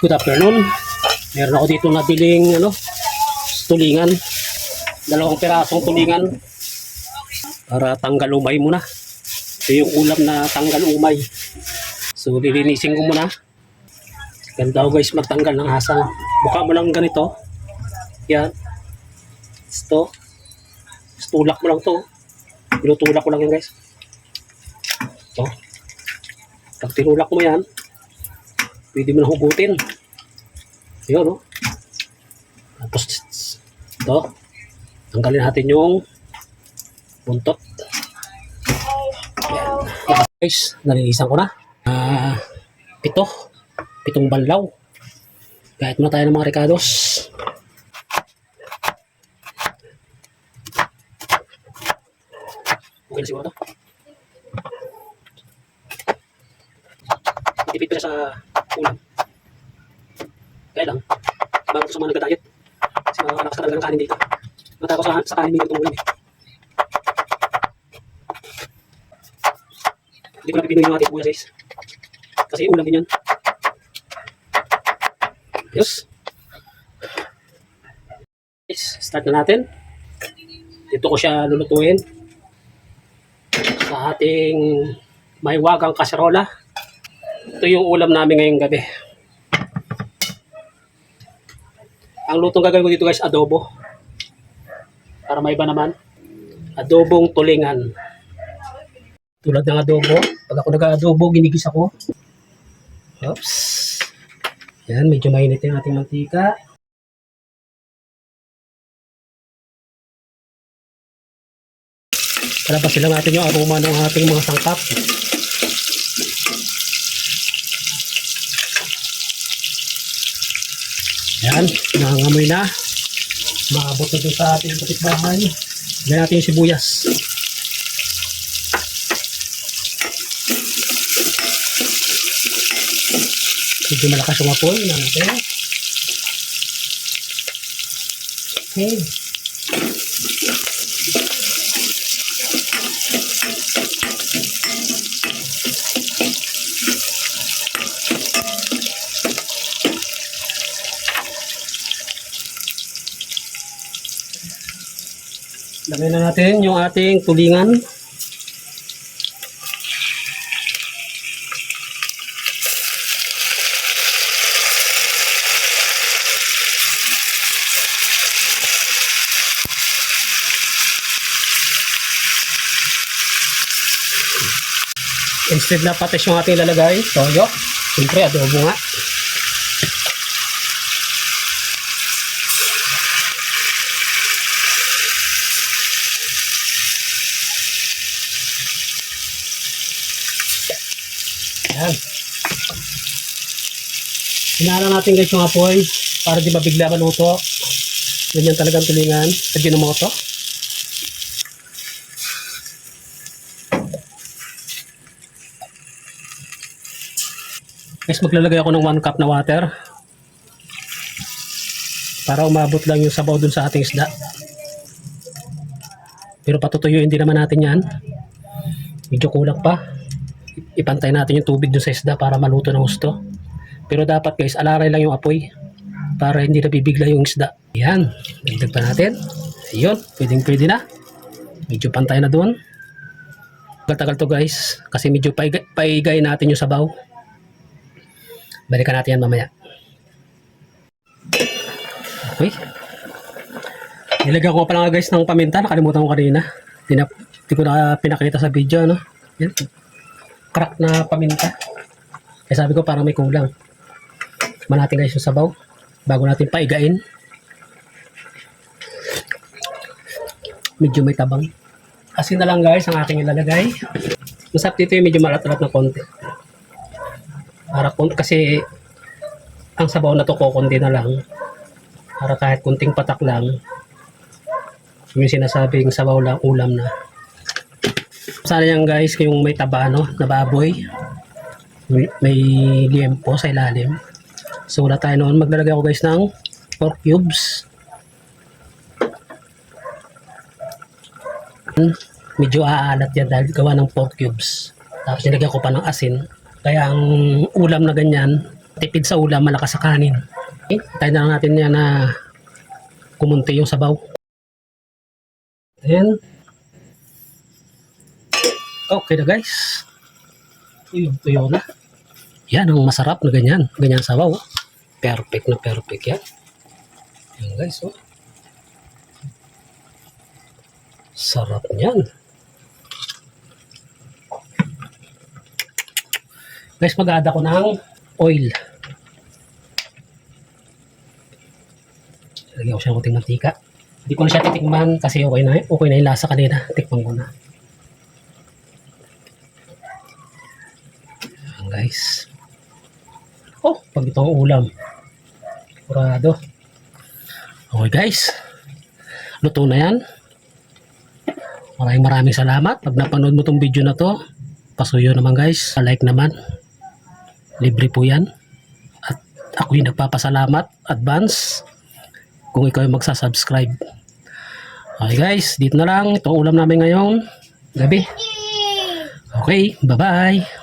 Good afternoon. Meron ako dito nabiling tulingan. 2 pirasong tulingan para tanggal umay muna. Ito yung ulam na tanggal umay. So lilinisin ko muna. Ganda ko guys magtanggal ng asal. Buka mo lang ganito. Yan. Ito. Tulak mo lang to. Tinutulak ko lang yan guys. Ito. Pag tinulak mo yan, pwede mo na hugutin. Yun, no? Tapos, ito. Tanggalin natin yung buntot. Yan. Guys, nalinisan ko na. 7 banlaw. Kahit muna tayo ng mga recados. Okay na siguro ito. Tipid pa sa ulam. Kaya lang, bago sa mga nagda-diet. Kasi makakalakas talaga ng kanin dito. Matapos sa kanin dito itong ulam eh. Hindi ko na pipinoy yung ating buya guys. Kasi ulam din yan. Yes. Yes, start na natin. Dito ko siya lulutuin. Sa ating may wagang kaserola. Ito yung ulam namin ngayong gabi. Ang lutong gagawin ko dito guys, adobo. Para may iba naman. Adobong tulingan. Tulad ng adobo. Pag ako nag-adobo, ginigis ako. Oops. Yan, medyo mainit yung ating mantika. Palabasin lang natin yung aroma ng ating mga sangkap. Yan, nangangamoy na. Maabot na dun sa ating kapitbahay. Lagyan natin yung sibuyas. Medyo malakas yung apoy. Natin. Okay. Lagyan na natin yung ating tulingan. Instead na patis yung ating lalagay, toyo. Siyempre, adobo nga. Yan. Hinala natin guys yung apoy para di mabigla maluto. Ganyan talagang tulingan. Lagyan mo ito. Guys, maglalagay ako ng 1 cup na water para umabot lang yung sabaw dun sa ating isda. Pero patutuyuin din naman natin yan. Medyo kulang pa. Ipantay natin yung tubig dun sa isda para maluto ng gusto. Pero dapat guys, alaray lang yung apoy para hindi nabibigla yung isda. Yan, dagdag pa natin. Ayun, pwede na. Medyo pantay na doon. Tagal to guys, kasi medyo paigay natin yung sabaw. Balikan natin yan mamaya. Okay. Nilagyan ko pa lang guys ng paminta. Nakalimutan ko kanina. Hindi ko na pinakita sa video. No? Yan. Crack na paminta. Kaya sabi ko parang may kulang. Tikman natin guys yung sabaw. Bago natin paigain. Medyo may tabang. Asin na lang guys ang aking ilalagay. Masarap dito yung medyo malat-alat na konti. Para kasi ang sabaw na to kukunti na lang. Para kahit kunting patak lang. Yung sinasabing sabaw lang ulam na. Sana yan guys yung may taba no, na baboy. May liempo sa ilalim. So wala tayo noon. Maglalagay ako guys ng pork cubes. Medyo aalat yan dahil gawa ng pork cubes. Tapos nilagyan ko pa ng asin. Kaya ang ulam na ganyan, Tipid sa ulam, malakas sa kanin. Okay, tayo na lang natin yan na kumunti yung sabaw. Then, okay na guys. Tuyo na. Yan ang masarap na ganyan. Ganyan sabaw. Perfect na perfect yan. Yan guys. Oh. Sarap niyan. Guys, mag-add ako ng oil. Lagyan ko siya ng konting mantika. Hindi ko na siya titikman kasi okay na yung lasa kanina. Tikman ko na. Ayan guys. Oh, pag ito ang ulam. Kurado. Okay guys. Luto na yan. Maraming salamat. Pag napanood mo tong video na to, pasuyo naman guys. Like naman. Libre po yan. At ako yung nagpapasalamat. Advance. Kung ikaw yung magsasubscribe. Okay guys, dito na lang. Ito ang ulam namin ngayong gabi. Okay, bye-bye.